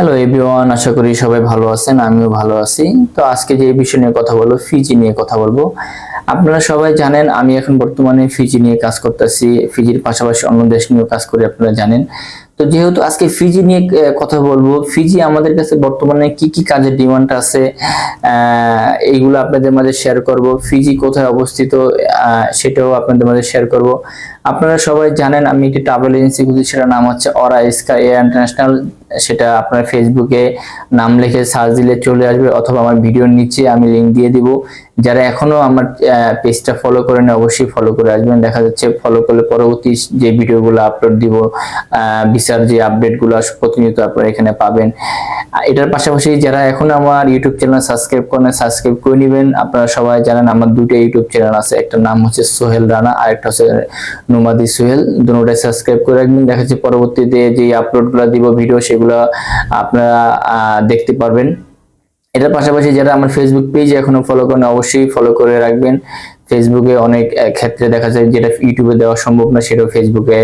Hello everyone, আশা করি সবাই ভালো আছেন। আমিও ভালো আছি। তো আজকে যে বিষয় নিয়ে কথা বলবো, ফিজি নিয়ে কথা বলবো। আপনারা সবাই জানেন আমি এখন বর্তমানে ফিজি নিয়ে কাজ করতেছি। ফিজির পাশাপাশি অন্য দেশ নিয়েও কাজ করি, আপনারা জানেন। তো যেহেতু আজকে ফিজি নিয়ে কথা বলবো, ফিজি আমাদের কাছে বর্তমানে কি কি কাজের ডিমান্ড আছে এইগুলো আপনাদের মাঝে শেয়ার করব। ফিজি কোথায় অবস্থিত সেটাও আপনাদের মাঝে শেয়ার করব। আপনারা সবাই জানেন আমি একটি ট্রাভেল এজেন্সি খুঁজি, সেটার নাম হচ্ছে অরা স্কাই এয়ার ইন্টারন্যাশনাল। সেটা আপনার ফেসবুকে নাম লিখে সার্চ দিলে চলে আসবে, অথবা আমার ভিডিওর নিচে আমি লিংক দিয়ে দিব। যারা এখনো আমার পেজটা ফলো করেন অবশ্যই ফলো করে আসবেন। দেখা যাচ্ছে ফলো করলে পরবর্তী যে ভিডিওগুলো আপলোড দিব, ভিসার যে আপডেটগুলো প্রতিনিয়ত আপনারা এখানে পাবেন। এটার পাশাপাশি যারা এখনো আমার ইউটিউব চ্যানেল সাবস্ক্রাইব করেন, সাবস্ক্রাইব করে নেবেন। আপনারা সবাই জানেন আমার দুটো ইউটিউব চ্যানেল আছে, একটা নাম হচ্ছে সোহেল রানা আর একটা হচ্ছে নোমাদি সোহেল। দুটোটাই সাবস্ক্রাইব করে রাখবেন। দেখা যাচ্ছে পরবর্তীতে যে আপলোডগুলো দিব ভিডিও, সেগুলো আপনারা দেখতে পারবেন। এটার পাশাপাশি যারা আমার ফেসবুক পেজ এখনো ফলো করেন অবশ্যই ফলো করে রাখবেন। ফেসবুকে অনেক ক্ষেত্রে দেখা যায় যেটা ইউটিউবে দেওয়া সম্ভব না, সেটাও ফেসবুকে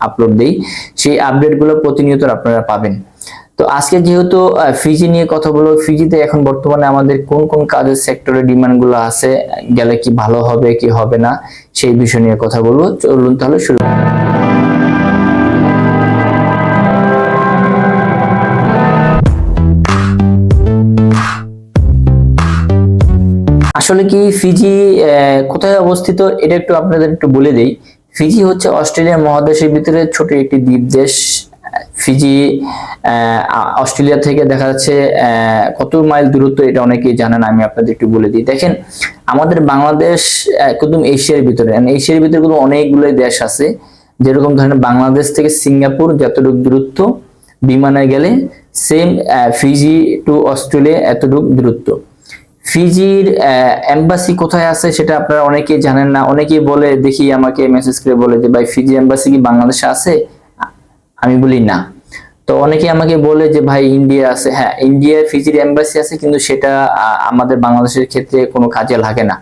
আপলোড দেই। সেই আপডেটগুলো প্রতিনিয়ত আপনারা পাবেন। তো আজকে যেহেতু ফিজি নিয়ে কথা বলবো, ফিজিতে এখন বর্তমানে আমাদের কোন কোন কাজের সেক্টরে ডিমান্ড গুলো আছে, গেলে কি ভালো হবে কি হবে না, সেই বিষয় নিয়ে কথা বলবো। চলুন তাহলে শুরু। আসলে কি ফিজি কোথায় অবস্থিত এটা একটু আপনাদের একটু বলে দেই। ফিজি হচ্ছে অস্ট্রেলিয়া মহাদেশের ভিতরে ছোট একটি দ্বীপ দেশ। ফিজি অস্ট্রেলিয়া থেকে দেখা যাচ্ছে কত মাইল দূরত্ব এটা অনেকেই জানেন, আমি আপনাদের একটু বলে দিই। দেখেন আমাদের বাংলাদেশ একদম এশিয়ার ভিতরে, এশিয়ার ভিতরে কিন্তু অনেকগুলো দেশ আছে। যেরকম ধরেন বাংলাদেশ থেকে সিঙ্গাপুর যতটুকু দূরত্ব বিমানে গেলে, সেম ফিজি টু অস্ট্রেলিয়া এতটুকু দূরত্ব। ফিজির এম্বাসি কোথায় আছে সেটা আপনারা অনেকেই জানেন না। অনেকেই বলে, দেখি আমাকে মেসেজ করে বলে যে ভাই ফিজি এম্বাসি কি বাংলাদেশে আছে? আমি বলি না। তো অনেকে আমাকে বলে যে ভাই ইন্ডিয়া আছে। হ্যাঁ, ইন্ডিয়ায় ফিজির এম্বাসি আছে, কিন্তু সেটা আমাদের বাংলাদেশের ক্ষেত্রে কোনো কাজে লাগে না।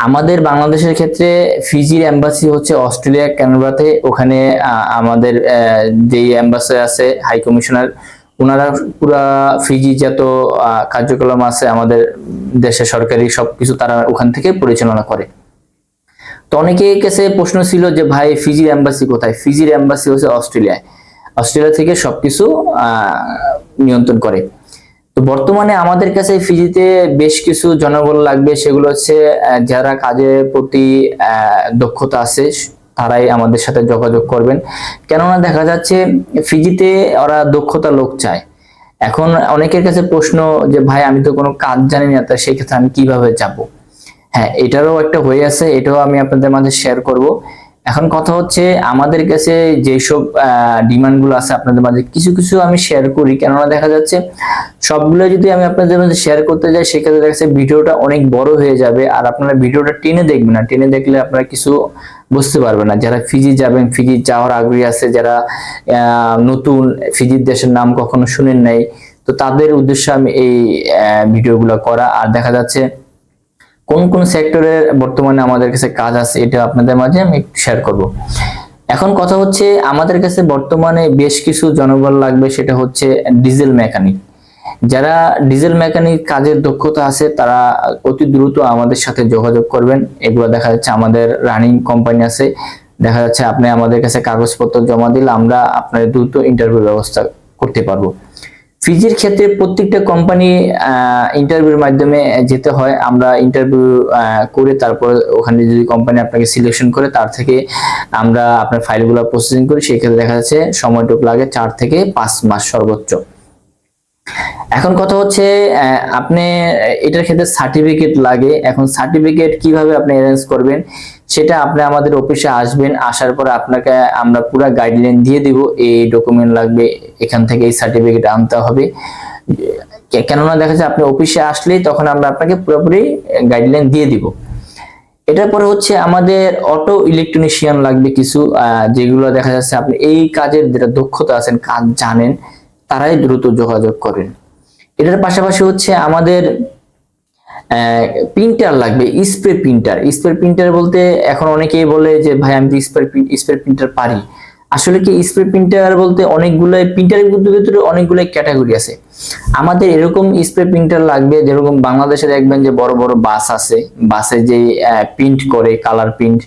আমাদের বাংলাদেশের ক্ষেত্রে ফিজির এম্বাসি হচ্ছে অস্ট্রেলিয়া ক্যানবেরাতে। ওখানে আমাদের যে এম্বাসি আছে হাই কমিশনার, ওনারা পুরা ফিজি যত কার্যক্রম আছে আমাদের দেশে সরকারি সবকিছু তারা ওখান থেকে পরিচালনা করে। তো অনেকের কাছে প্রশ্ন ছিল যে ভাই ফিজির এম্বাসি কোথায়? ফিজির এম্বাসি হচ্ছে অস্ট্রেলিয়ায়। অস্ট্রেলিয়া থেকে সবকিছু নিয়ন্ত্রণ করে। তো বর্তমানে আমাদের কাছে ফিজিতে বেশ কিছু জনবল লাগবে। সেগুলো হচ্ছে যারা কাজের প্রতি দক্ষতা আছে তারাই আমাদের সাথে যোগাযোগ করবেন। কেননা দেখা যাচ্ছে ফিজিতে ওরা দক্ষতা লোক চায়। এখন অনেকের কাছে প্রশ্ন যে ভাই আমি তো কোনো কাজ জানি না, তা সেই ক্ষেত্রে আমি কিভাবে যাব? হ্যাঁ, এটারও একটা হয়ে আছে, এটাও আমি আপনাদের মাঝে শেয়ার করব। এখন কথা হচ্ছে আমাদের কাছে যেসব ডিমান্ড গুলো আছে আপনাদের মাঝে কিছু কিছু আমি শেয়ার করি। কেননা দেখা যাচ্ছে সবগুলো যদি আমি আপনাদের মাঝে শেয়ার করতে যাই, সেক্ষেত্রে দেখা যাচ্ছে ভিডিওটা অনেক বড় হয়ে যাবে, আর আপনারা ভিডিওটা টেনে দেখবেন না। টেনে দেখলে আপনারা কিছু বুঝতে পারবেন না। যারা ফিজি যাবেন, ফিজি যাওয়ার আগ্রহী আছে, যারা নতুন ফিজির দেশের নাম কখনো শুনেন নাই, তো তাদের উদ্দেশ্যে আমি এই ভিডিওগুলো করা। আর দেখা যাচ্ছে কোন কোন সেক্টরে বর্তমানে আমাদের কাছে কাজ আছে এটা আপনাদের মাঝে আমি শেয়ার করব। এখন কথা হচ্ছে আমাদের কাছে বর্তমানে বেশ কিছু জনবল লাগবে, সেটা হচ্ছে ডিজেল মেকানিক। যারা ডিজেল মেকানিক কাজের দক্ষতা আছে তারা অতি দ্রুত আমাদের সাথে যোগাযোগ করবেন। এগুলো দেখা যাচ্ছে আমাদের রানিং কোম্পানি আছে। দেখা যাচ্ছে আপনি আমাদের কাছে কাগজপত্র জমা দিলে আমরা আপনার দ্রুত ইন্টারভিউ ব্যবস্থা করতে পারবো। ফিজির ক্ষেত্রে প্রত্যেকটা কোম্পানি ইন্টারভিউর মাধ্যমে যেতে হয়। আমরা ইন্টারভিউ করে তারপর ওখানে যদি কোম্পানি আপনাকে সিলেকশন করে, তার থেকে আমরা আপনার ফাইলগুলো প্রসেসিং করি। সেক্ষেত্রে দেখা যাচ্ছে সময়টুকু লাগে 4 থেকে 5 মাস সর্বোচ্চ। এখন কথা হচ্ছে আপনি এটার ক্ষেত্রে সার্টিফিকেট লাগে। এখন সার্টিফিকেট কিভাবে আপনি অ্যারেঞ্জ করবেন সেটা আপনি আমাদের অফিসে আসবেন। আসার পর আপনাকে আমরা পুরো গাইডলাইন দিয়ে দিব, এই ডকুমেন্ট লাগবে, এখান থেকে এই সার্টিফিকেট আনতে হবে। কেননা দেখা যাচ্ছে আপনি অফিসে আসলেই তখন আমরা আপনাকে পুরোপুরি গাইডলাইন দিয়ে দিব। এটার পরে হচ্ছে আমাদের অটো ইলেকট্রনিশিয়ান লাগবে কিছু, যেগুলো দেখা যাচ্ছে আপনি এই কাজের যেটা দক্ষতা আছেন, কাজ জানেন, তারাই দ্রুত যোগাযোগ করেন। এটার পাশাপাশি হচ্ছে আমাদের প্রিন্টার লাগবে, স্প্রে প্রিন্টার। স্প্রে প্রিন্টার বলতে এখন অনেকেই বলে যে ভাই আমি তো স্প্রে প্রিন্টার পারি। আসলে কি স্প্রে প্রিন্টার বলতে অনেকগুলো প্রিন্টারের ভিতরে অনেকগুলো ক্যাটাগরি আছে। আমাদের এরকম স্প্রে প্রিন্টার লাগবে, যেরকম বাংলাদেশে দেখবেন যে বড় বড় বাস আছে, বাসে যে প্রিন্ট করে, কালার প্রিন্ট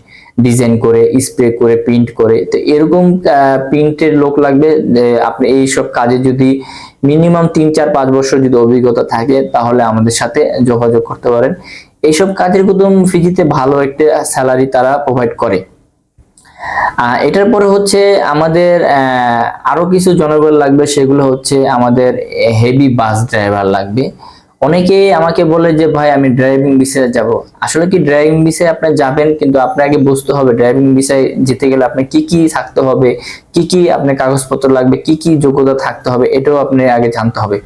ডিজাইন করে স্প্রে করে প্রিন্ট করে, তো এরকম প্রিন্টের লোক লাগবে। আপনি এই সব কাজে যদি মিনিমাম 3-4-5 বছর যদি অভিজ্ঞতা থাকে তাহলে আমাদের সাথে যোগাযোগ করতে পারেন। এইসব কাজের একদম ফিজিতে ভালো একটা স্যালারি তারা প্রোভাইড করে। এটার পরে হচ্ছে আমাদের আরো কিছু জনবল লাগবে, সেগুলো হচ্ছে আমাদের হেভি বাস ড্রাইভার লাগবে। অনেকে আমাকে বলে যে ভাই আমি ড্রাইভিং ভিসায় যাব। আসলে কি ড্রাইভিং ভিসায় আপনি যাবেন, কিন্তু আপনাকে আগে বুঝতে হবে ড্রাইভিং ভিসায় যেতে গেলে আপনি কি কি থাকতে হবে, কি কি আপনার কাগজপত্র লাগবে, কি কি যোগ্যতা থাকতে হবে, এটাও আপনি আগে জানতে হবে।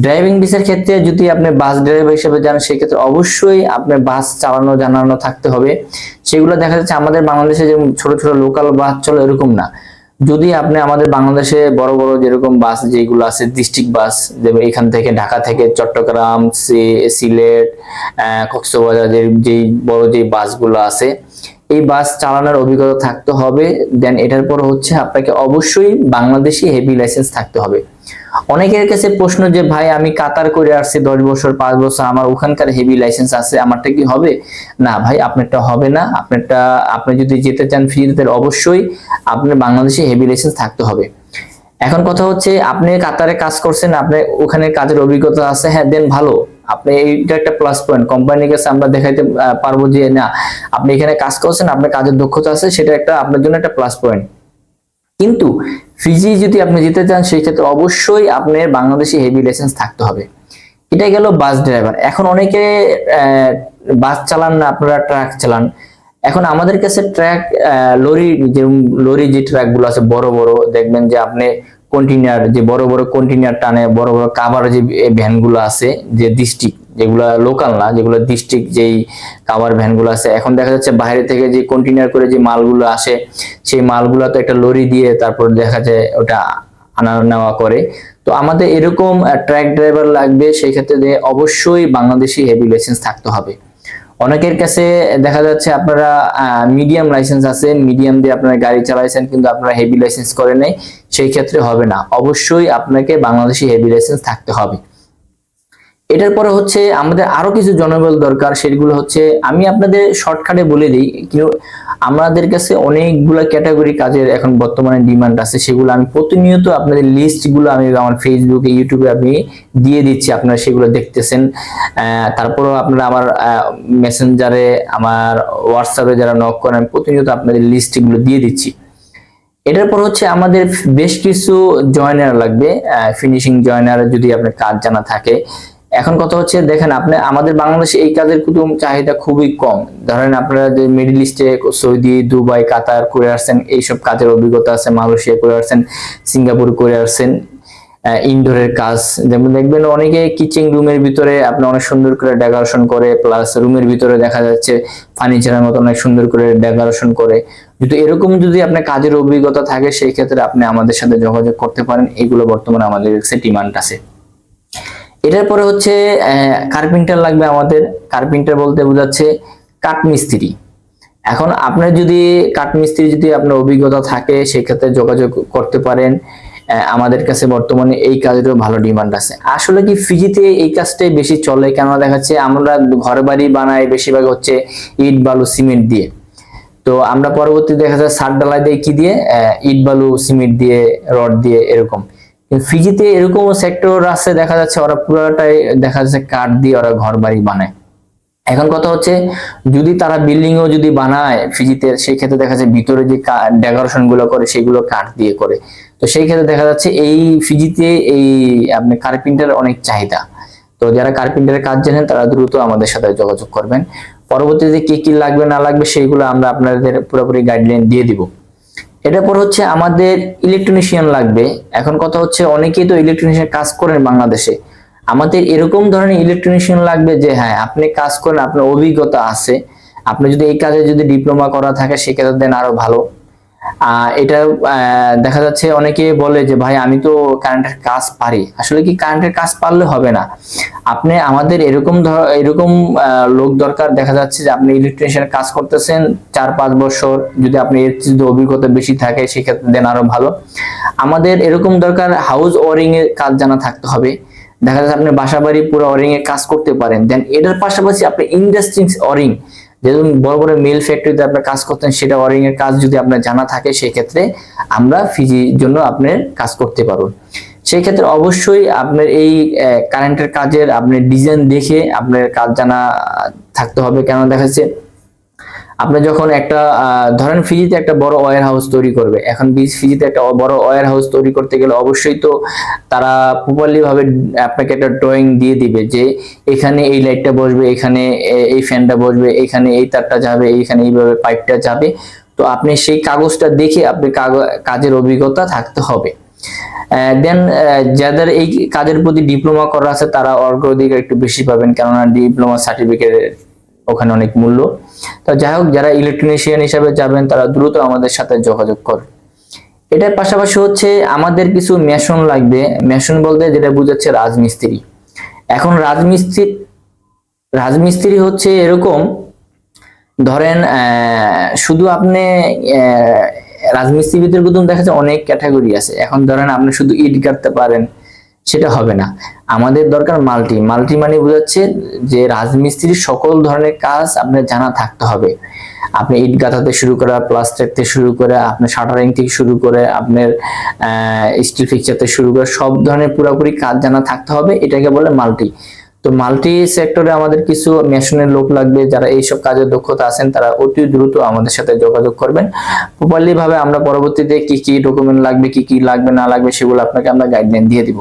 ড্রাইভিং ভিসার ক্ষেত্রে যদি আপনি বাস ড্রাইভার হিসেবে যান, সেক্ষেত্রে অবশ্যই আপনার বাস চালানো জানানো থাকতে হবে। সেগুলো দেখা যাচ্ছে আমাদের বাংলাদেশে যে ছোট ছোট লোকাল বাস চলে এরকম না। যদি আপনি আমাদের বাংলাদেশে বড় বড় যেরকম বাস যেগুলো আছে ডিস্ট্রিক্ট বাস, যেমন এখান থেকে ঢাকা থেকে চট্টগ্রাম, সিলেট, কক্সবাজার যে বড় যে বাসগুলো আছে, এই বাস চালানোর অভিজ্ঞতা থাকতে হবে। দেন এটার পর হচ্ছে আপনাকে অবশ্যই বাংলাদেশি হেভি লাইসেন্স থাকতে হবে। অনেকের কাছে প্রশ্ন যে ভাই আমি কাতার করে আসছি 10 বছর 5 বছর, আমার ওখানকার হেভি লাইসেন্স আছে, আমারটা কি হবে? না ভাই, আপনারটা হবে না। আপনি যদি যেতে চান ফ্রিতে, অবশ্যই আপনার বাংলাদেশি হেভি লাইসেন্স থাকতে হবে। এখন কথা হচ্ছে আপনি কাতারে কাজ করছেন, আপনি ওখানে কাজের অভিজ্ঞতা আছে, হ্যাঁ দেন ভালো, আপনি এইটা একটা প্লাস পয়েন্ট। কোম্পানির কাছে আমরা দেখাইতে পারবো যে না আপনি এখানে কাজ করছেন, আপনার কাজের দক্ষতা আছে, সেটা একটা আপনার জন্য একটা প্লাস পয়েন্ট। কিন্তু ফিজি যদি আপনি যেতে চান, সেই ক্ষেত্রে অবশ্যই আপনার বাংলাদেশি হেভি লাইসেন্স থাকতে হবে। এটা গেল বাস ড্রাইভার। এখন অনেকে বাস চালান না, আপনারা ট্রাক চালান। এখন আমাদের কাছে ট্রাক লরি যে ট্রাক গুলো আছে বড় বড়, দেখবেন যে আপনি কন্টেইনার, যে বড় বড় কন্টেইনার টানে, বড় বড় কাভার যে ভ্যান গুলো আছে, যে ডিস্ট্রিক্ট, যেগুলো লোকাল না, যেগুলো ডিস্ট্রিক্ট যেই কাভার ভ্যান গুলো আছে, এখন দেখা যাচ্ছে বাইরে থেকে যে কন্টেইনার করে যে মালগুলো আসে, সেই মালগুলো তো একটা লরি দিয়ে তারপর দেখা যায় ওটা আনা নেওয়া করে। তো আমাদের এরকম ট্রাক ড্রাইভার লাগবে, সেই ক্ষেত্রে অবশ্যই বাংলাদেশি হেভি লাইসেন্স থাকতে হবে। অনেকের কাছে দেখা যাচ্ছে আপনারা মিডিয়াম লাইসেন্স আছে, মিডিয়াম দিয়ে আপনারা গাড়ি চালাইছেন, কিন্তু আপনারা হেভি লাইসেন্স করে নেই, সেই ক্ষেত্রে হবে না। অবশ্যই আপনাকে বাংলাদেশি হেভি লাইসেন্স থাকতে হবে। এটার পরে হচ্ছে আমাদের আরো কিছু জনবল দরকার, সেগুলো হচ্ছে আমি আপনাদের শর্টকাটে বলে দিই। কিন্তু আমাদের কাছে অনেকগুলা ক্যাটাগরি কাজের এখন বর্তমানে ডিমান্ড আছে, সেগুলো আমি প্রতিনিয়ত আপনাদের লিস্ট গুলো আমি আমার ফেসবুকে ইউটিউবে আমি দিয়ে দিচ্ছি, আপনারা সেগুলো দেখতেছেন। তারপরেও আপনারা আমার মেসেঞ্জারে, আমার হোয়াটসঅ্যাপে যারা নক করেন, আমি প্রতিনিয়ত আপনাদের লিস্ট গুলো দিয়ে দিচ্ছি। এটার পর হচ্ছে আমাদের বেশ কিছু জয়নার লাগবে, ফিনিশিং জয়নার যদি আপনার কাজ জানা থাকে। এখন কথা হচ্ছে দেখেন, আপনি আমাদের বাংলাদেশে এই কাজের কুতুম চাহিদা খুবই কম। ধরেন আপনারা যে মিডল ইস্টে সৌদি, দুবাই, কাতার করে আসছেন, এইসব কাজের অভিজ্ঞতা আছে, মালয়েশিয়া করে আসছেন, সিঙ্গাপুর করে আসছেন, ইনডোরের কাজ, যেমন দেখবেন অনেকে কিচেন রুমের ভিতরে আপনি অনেক সুন্দর করে ডেকোরেশন করে, প্লাস রুমের ভিতরে দেখা যাচ্ছে ফার্নিচারের মতো অনেক সুন্দর করে ডেকোরেশন করে। যদি এরকম যদি আপনার কাজের অভিজ্ঞতা থাকে, সেই ক্ষেত্রে আপনি আমাদের সাথে যোগাযোগ করতে পারেন। এগুলো বর্তমানে আমাদের কাছে ডিমান্ড আছে। এটার পরে হচ্ছে কার্পেন্টার লাগবে আমাদের। কার্পেন্টার বলতে বোঝাচ্ছে কাঠমিস্ত্রি। এখন আপনার যদি কাঠমিস্ত্রি যদি আপনার অভিজ্ঞতা থাকে, সেক্ষেত্রে যোগাযোগ করতে পারেন। আমাদের কাছে বর্তমানে এই কাজেরও ভালো ডিমান্ড আছে। আসলে কি ফিজিতে এই কাজটাই বেশি চলে, কেন দেখাচ্ছে আমরা ঘর বাড়ি বানাই বেশিরভাগ হচ্ছে ইট বালু সিমেন্ট দিয়ে। তো আমরা পরবর্তী দেখা যায় ছাদ ঢালাই দিয়ে কি দিয়ে, ইট বালু সিমেন্ট দিয়ে, রড দিয়ে, এরকম। ফিজিতে এরকম সেক্টর আছে, দেখা যাচ্ছে ওরা পুরোটাই দেখা যাচ্ছে কাঠ দিয়ে ওরা ঘর বাড়ি বানায়। এখন কথা হচ্ছে যদি তারা বিল্ডিং ও যদি বানায় ফিজিতে, সেই ক্ষেত্রে দেখা যাচ্ছে ভিতরে যে ডেকোরেশন গুলো করে সেগুলো কাঠ দিয়ে করে। তো সেই ক্ষেত্রে দেখা যাচ্ছে এই ফিজিতে এই আপনি কার্পেন্টার অনেক চাহিদা। তো যারা কার্পেন্টারের কাজ জানেন তারা দ্রুত আমাদের সাথে যোগাযোগ করবেন। পরবর্তীতে কি কি লাগবে না লাগবে সেইগুলো আমরা আপনাদের পুরোপুরি গাইডলাইন দিয়ে দিব। এটার পর হচ্ছে আমাদের ইলেকট্রনিশিয়ান লাগবে। এখন কথা হচ্ছে অনেকেই তো ইলেকট্রনিশিয়ান কাজ করেন বাংলাদেশে, আমাদের এরকম ধরনের ইলেকট্রনিশিয়ান লাগবে যে হ্যাঁ আপনি কাজ করেন, আপনার অভিজ্ঞতা আছে। আপনি যদি এই কাজে যদি ডিপ্লোমা করা থাকে সেক্ষেত্রে দেন আরো ভালো। এটা দেখা যাচ্ছে অনেকে বলে যে ভাই আমি তো কারেন্টের কাজ পারি। আসলে কি কারেন্টের কাজ পারলে হবে না, আপনি আমাদের এরকম লোক দরকার। দেখা যাচ্ছে যে আপনি ইলেকট্রিশিয়ান কাজ করতেছেন 4-5 বছর, যদি আপনি এর যদি অভিজ্ঞতা বেশি থাকে সেক্ষেত্রে দেন আরো ভালো। আমাদের এরকম দরকার হাউস ওয়ারিং এর কাজ জানা থাকতে হবে। দেখা যাচ্ছে আপনি বাসা বাড়ি পুরো ওয়ারিং এর কাজ করতে পারেন, দেন এটার পাশাপাশি আপনি ইন্ডাস্ট্রি ওয়ারিং, যেমন বড় বড় মিল ফ্যাক্টরিতে আপনি কাজ করতেন, সেটা ওয়ারিং এর কাজ যদি আপনার জানা থাকে সেক্ষেত্রে আমরা ফিজির জন্য আপনার কাজ করতে পারবো। সেই ক্ষেত্রে অবশ্যই আপনার এই কারেন্টের কাজের আপনার ডিজাইন দেখে আপনার কাজ জানা থাকতে হবে। কেন দেখা যাচ্ছে আপনি যখন একটা ধরেন ফিজিতে একটা বড় ওয়্যার হাউস তৈরি করবে, এখন ফিজিতে একটা বড় ওয়্যার হাউস তৈরি করতে গেলে অবশ্যই তো তারা প্রপারলি ভাবে আপনাকে একটা ড্রয়িং দিয়ে দিবে যে এখানে এই লাইটটা বসবে, এখানে এই ফ্যানটা বসবে, এখানে এই তারটা যাবে, এইখানে এইভাবে পাইপটা যাবে। তো আপনি সেই কাগজটা দেখে আপনি কাজের অভিজ্ঞতা থাকতে হবে। দেন যাদের এই কাজের প্রতি ডিপ্লোমা করা আছে তারা অগ্রাধিকার একটু বেশি পাবেন, কেননা ডিপ্লোমা সার্টিফিকেট ওখানে অনেক মূল্য। তো যাই হোক, যারা ইলেকট্রিশিয়ান হিসাবে যাবেন তারা দ্রুত আমাদের সাথে যোগাযোগ করুন। এটার পাশাপাশি হচ্ছে আমাদের কিছু মেশন লাগবে। মেশন বলতে যেটা বুঝাচ্ছে রাজমিস্ত্রি। এখন রাজমিস্ত্রি হচ্ছে এরকম, ধরেন শুধু আপনি রাজমিস্ত্রির ভিতরে কিন্তু দেখা যাচ্ছে অনেক ক্যাটাগরি আছে। এখন ধরেন আপনি শুধু ইট গাঁথতে পারেন, সেটা হবে না। আমাদের দরকার মাল্টি মানে বোঝাচ্ছে যে রাজমিস্ত্রির সকল ধরনের কাজ আপনার জানা থাকতে হবে। আপনি ইট গাঁথাতে শুরু করে, প্লাস্টার থেকে শুরু করে, আপনার শাটারিং থেকে শুরু করে, আপনার স্টিল ফিক্সার থেকে শুরু করে সব ধরনের পুরোপুরি কাজ জানা থাকতে হবে। এটাকে বলে মাল্টি। তো মাল্টি সেক্টরে আমাদের কিছু মেশিনের লোক লাগবে। যারা এইসব কাজের দক্ষতা আছেন তারা অতি দ্রুত আমাদের সাথে যোগাযোগ করবেন। প্রপারলি ভাবে আমরা পরবর্তীতে কি কি ডকুমেন্ট লাগবে, কি কি লাগবে না লাগবে সেগুলো আপনাকে আমরা গাইডলাইন দিয়ে দিব।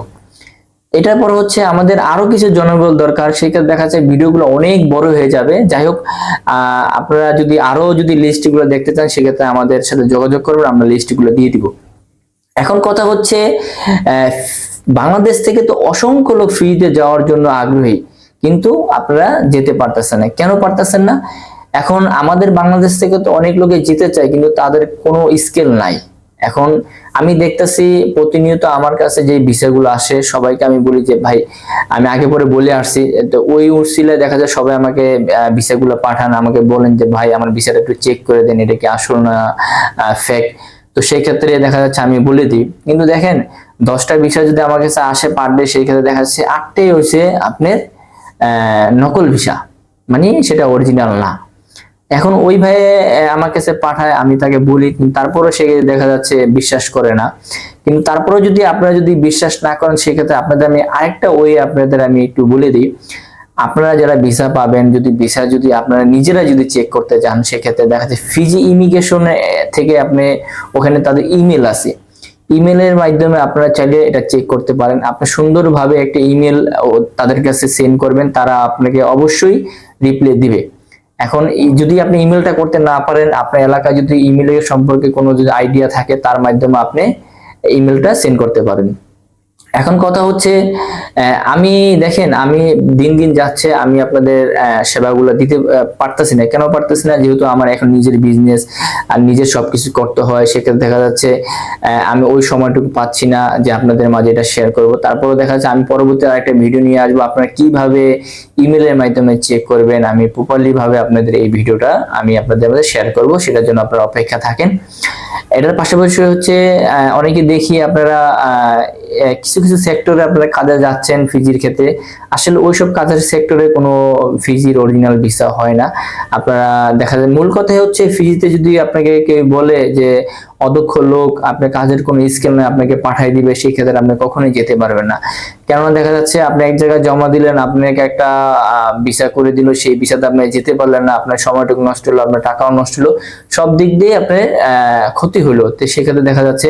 এটার পর হচ্ছে আমাদের আরো কিছু জনবল দরকার। সেক্ষেত্রে দেখা যাচ্ছে ভিডিওগুলো অনেক বড় হয়ে যাবে। যাই হোক, আপনারা যদি লিস্টগুলো দেখতে চান সেক্ষেত্রে আমাদের সাথে যোগাযোগ করবেন, আমরা লিস্টগুলো দিয়ে দিব। এখন কথা হচ্ছে বাংলাদেশ থেকে তো অসংখ্য লোক ফ্রিতে যাওয়ার জন্য আগ্রহী, কিন্তু আপনারা যেতে পারতেছেন না। কেন পারতেছেন না? এখন আমাদের বাংলাদেশ থেকে তো অনেক লোকে যেতে চায়, কিন্তু তাদের কোনো স্কিল নাই। এখন আমি দেখতেছি প্রতিনিয়ত আমার কাছে যে ভিসাগুলো আসে, সবাইকে আমি বলি যে ভাই, আমি আগে পরে বলে আসছি, তো ওই উসিলায় দেখা যায় সবাই আমাকে ভিসাগুলো পাঠান, আমাকে বলেন যে ভাই আমার ভিসাটা একটু চেক করে দেন, এটা কি আসল না ফেক। তো সেই ক্ষেত্রে দেখা যাচ্ছে আমি বলে দিই, কিন্তু দেখেন 10টা ভিসা যদি আমার কাছে আসে পার ডে, সেই ক্ষেত্রে দেখা যাচ্ছে 8টাই হচ্ছে আপনার নকল ভিসা, মানে সেটা অরিজিনাল না। এখন ওই ভাই আমার কাছে পাঠায়, আমি তাকে বলি, তারপরে সে দেখা যাচ্ছে বিশ্বাস করে না। কিন্তু তারপরে যদি আপনারা যদি বিশ্বাস না করেন সেক্ষেত্রে আপনাদের আমি আরেকটা আপনাদের আমি একটু বলে দিই। আপনারা যারা ভিসা পাবেন, যদি আপনারা নিজেরা যদি চেক করতে চান সেক্ষেত্রে দেখা যাচ্ছে ফিজি ইমিগ্রেশন থেকে আপনি ওখানে তাদের ইমেল আছে, ইমেলের মাধ্যমে আপনারা চাইলে এটা চেক করতে পারেন। আপনি সুন্দরভাবে একটা ইমেল তাদের কাছে সেন্ড করবেন, তারা আপনাকে অবশ্যই রিপ্লাই দিবে। এখন যদি আপনি ইমেলটা করতে না পারেন, আপনার এলাকায় যদি ইমেলের সম্পর্কে কোনো যদি আইডিয়া থাকে তার মাধ্যমে আপনি ইমেলটা সেন্ড করতে পারেন। এখন কথা হচ্ছে আমি দিন দিন যাচ্ছে, আমি আপনাদের সেবাগুলো দিতে পারতেছি না। কেন পারতেছি না? যেহেতু আমার এখন নিজের বিজনেস আর নিজের সবকিছু করতে হয়, সেক্ষেত্রে দেখা যাচ্ছে আমি ওই সময়টুকু পাচ্ছি না যে আপনাদের মাঝে এটা শেয়ার করব। তারপরে দেখা যাচ্ছে আমি পরবর্তী আরেকটা ভিডিও নিয়ে আসবো, আপনারা কিভাবে ইমেলের মাধ্যমে চেক করবেন। আমি প্রপারলি ভাবে আপনাদের এই ভিডিওটা আমি আপনাদের মধ্যে শেয়ার করব, সেটার জন্য আপনারা অপেক্ষা থাকেন। এটার পাশাপাশি হচ্ছে অনেকে দেখি আপনারা কিছু কিছু সেক্টরে আপনারা কাজে যাচ্ছেন ফিজির ক্ষেত্রে, আসলে ওইসব কাজের সেক্টরে কোনো ফিজির অরিজিনাল ভিসা হয় না। আপনারা দেখা যায় মূল কথা হচ্ছে ফিজিতে যদি আপনাকে কেউ বলে যে অদক্ষ লোক, আপনার কাজের কোনো স্কিল নেই, আপনাকে পাঠিয়ে দিবে, সেই ক্ষেত্রে আপনি কখনোই যেতে পারবেন না। কেননা দেখা যাচ্ছে আপনি এক জায়গায় জমা দিলেন, আপনাকে একটা ভিসা করে দিল, সেই ভিসাতে আপনি যেতে পারলেন না, আপনার সময়টুকু নষ্ট হলো, আপনার টাকাও নষ্ট হলো, সব দিক দিয়ে আপনার ক্ষতি হলো। তো সেক্ষেত্রে দেখা যাচ্ছে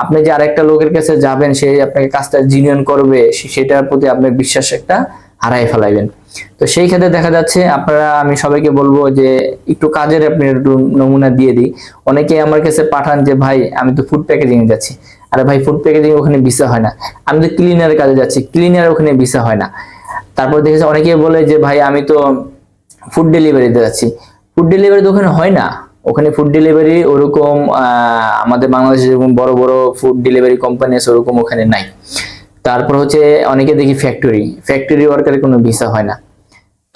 আপনি যে আরেকটা লোকের কাছে যাবেন, সে আপনাকে কাজটা জিনিয়ন করবে, সেটার প্রতি আপনার বিশ্বাস একটা হারাই ফেলাইবেন। তো সেই ক্ষেত্রে দেখা যাচ্ছে আমি সবাইকে বলবো যে একটু কাজের আপনি একটু নমুনা দিয়ে দিই। অনেকে আমার কাছে পাঠান যে ভাই আমি তো ফুড প্যাকেজিং এ যাচ্ছি, আরে ভাই ফুড প্যাকেজিং ওখানে ভিসা হয় না। আমি তো ক্লিনারের কাজে যাচ্ছি, ক্লিনার ওখানে ভিসা হয় না। তারপর দেখেছি অনেকে বলে যে ভাই আমি তো ফুড ডেলিভারিতে যাচ্ছি, ফুড ডেলিভারি তো ওখানে হয় না, ওখানে ফুড ডেলিভারি ওরকম আমাদের বাংলাদেশে যেরকম বড় বড় ফুড ডেলিভারি কোম্পানি আছে ওরকম ওখানে নাই। তারপর হচ্ছে অনেকে দেখি ফ্যাক্টরি ওয়ার্কারের কোনো ভিসা হয় না।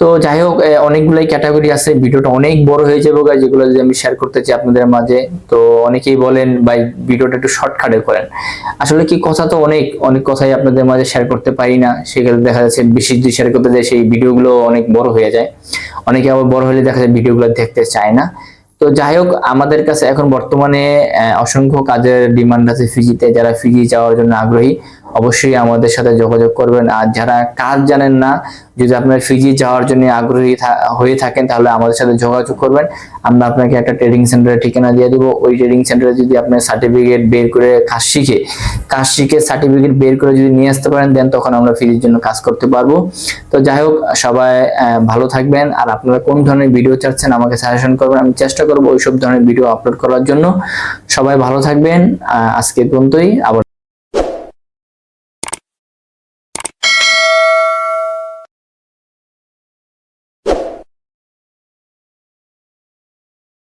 তো যাই হোক, অনেকগুলাই ক্যাটাগরি আছে, ভিডিওটা অনেক বড় হয়ে যাবে যেগুলো যদি আমি শেয়ার করতে চাই আপনাদের মাঝে। তো অনেকেই বলেন ভাই ভিডিওটা একটু শর্টকাটে করেন। আসলে কি কথা তো অনেক অনেক কথাই আপনাদের মাঝে শেয়ার করতে পারি না, সেক্ষেত্রে দেখা যাচ্ছে বেশি যদি শেয়ার করতে যাই সেই ভিডিওগুলো অনেক বড় হয়ে যায়। অনেকে আবার বড় হলে দেখা যায় ভিডিওগুলো দেখতে চায় না। তো যাই হোক, আমাদের কাছে এখন বর্তমানে অসংখ্য কাজের ডিমান্ড আছে ফিজিতে। যারা ফিজি যাওয়ার জন্য আগ্রহী অবশ্যই আমাদের সাথে যোগাযোগ করবেন। আর যারা কাজ জানেন না, যদি আপনার ফিজি যাওয়ার জন্য আগ্রহী হয়ে থাকেন তাহলে আমাদের সাথে যোগাযোগ করবেন। আমরা আপনাকে একটা ট্রেনিং সেন্টারের ঠিকানা দিয়ে দেবো। ওই ট্রেনিং সেন্টারে যদি আপনার সার্টিফিকেট বের করে কাজ শিখে সার্টিফিকেট বের করে যদি নিয়ে আসতে পারেন, দেন তখন আমরা ফিজির জন্য কাজ করতে পারবো। তো যাই হোক, সবাই ভালো থাকবেন। আর আপনারা কোন ধরনের ভিডিও চাচ্ছেন আমাকে সাজেশন করবেন, আমি চেষ্টা করবো ওইসব ধরনের ভিডিও আপলোড করার জন্য। সবাই ভালো থাকবেন। আজকে পর্যন্তই। আবার